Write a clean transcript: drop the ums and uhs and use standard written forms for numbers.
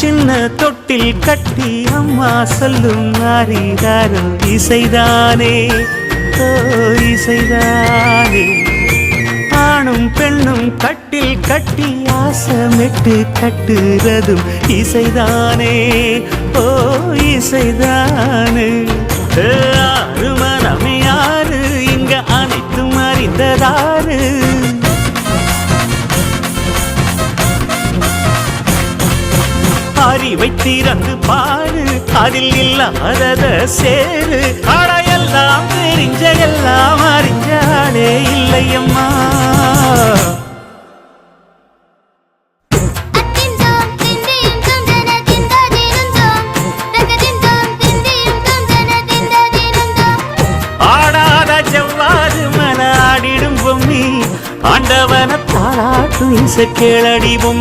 சின்ன தொட்டில் கட்டி அம்மா சொல்லும் ஆரிராரோ இசைதானே ஓ இசைதானே. ஆணும் பெண்ணும் கட்டில் கட்டி ஆசமிட்டு கட்டுறதும் இசைதானே ஓ இசைதானே. ஆறு மனம் யாரு இங்க அனைத்தும் அறிந்ததாரு. அறிவை திறந்து பாரு அதில் இல்லாதத சேரு. அடையெல்லாம் தெரிஞ்ச எல்லாம் அறிஞ்சாலே இல்லையம்மா. ஆடாத செவ்வாது மன ஆடிடும் பொம்மி ஆண்டவன தாளாட்டும் இசை கேளடி பொம்மி.